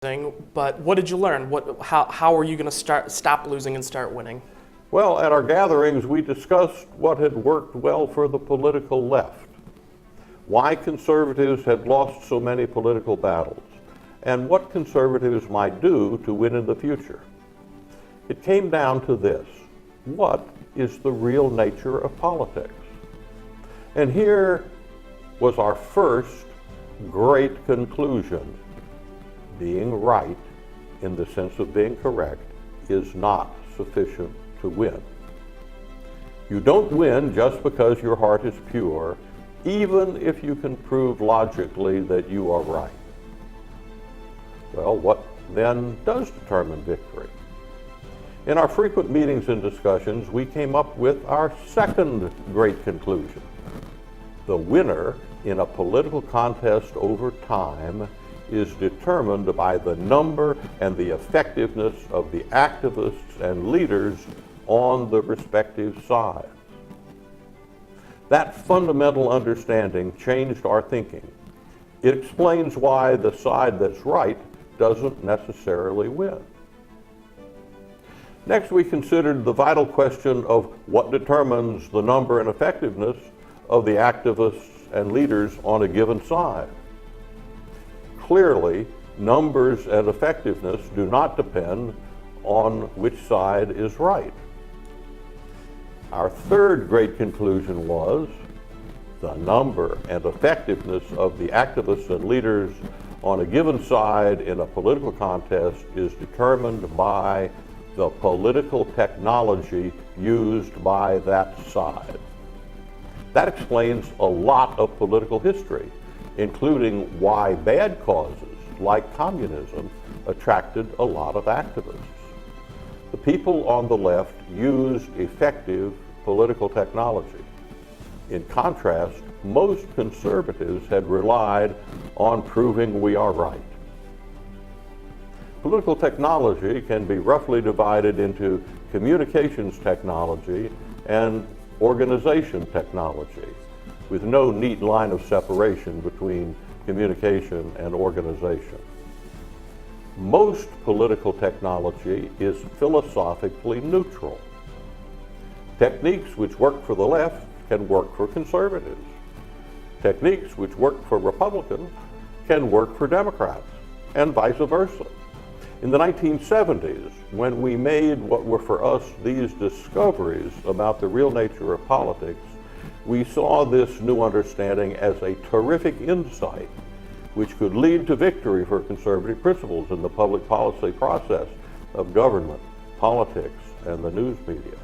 But what did you learn? How are you going to stop losing and start winning? Well, at our gatherings, we discussed what had worked well for the political left, why conservatives had lost so many political battles, and what conservatives might do to win in the future. It came down to this: what is the real nature of politics? And here was our first great conclusion. Being right, in the sense of being correct, is not sufficient to win. You don't win just because your heart is pure, even if you can prove logically that you are right. Well, what then does determine victory? In our frequent meetings and discussions, we came up with our second great conclusion. The winner in a political contest over time is determined by the number and the effectiveness of the activists and leaders on the respective sides. That fundamental understanding changed our thinking. It explains why the side that's right doesn't necessarily win. Next, we considered the vital question of what determines the number and effectiveness of the activists and leaders on a given side. Clearly, numbers and effectiveness do not depend on which side is right. Our third great conclusion was the number and effectiveness of the activists and leaders on a given side in a political contest is determined by the political technology used by that side. That explains a lot of political history, including why bad causes like communism attracted a lot of activists. The people on the left used effective political technology. In contrast, most conservatives had relied on proving we are right. Political technology can be roughly divided into communications technology and organization technology, with no neat line of separation between communication and organization. Most political technology is philosophically neutral. Techniques which work for the left can work for conservatives. Techniques which work for Republicans can work for Democrats, and vice versa. In the 1970s, when we made what were for us these discoveries about the real nature of politics, we saw this new understanding as a terrific insight which could lead to victory for conservative principles in the public policy process of government, politics, and the news media.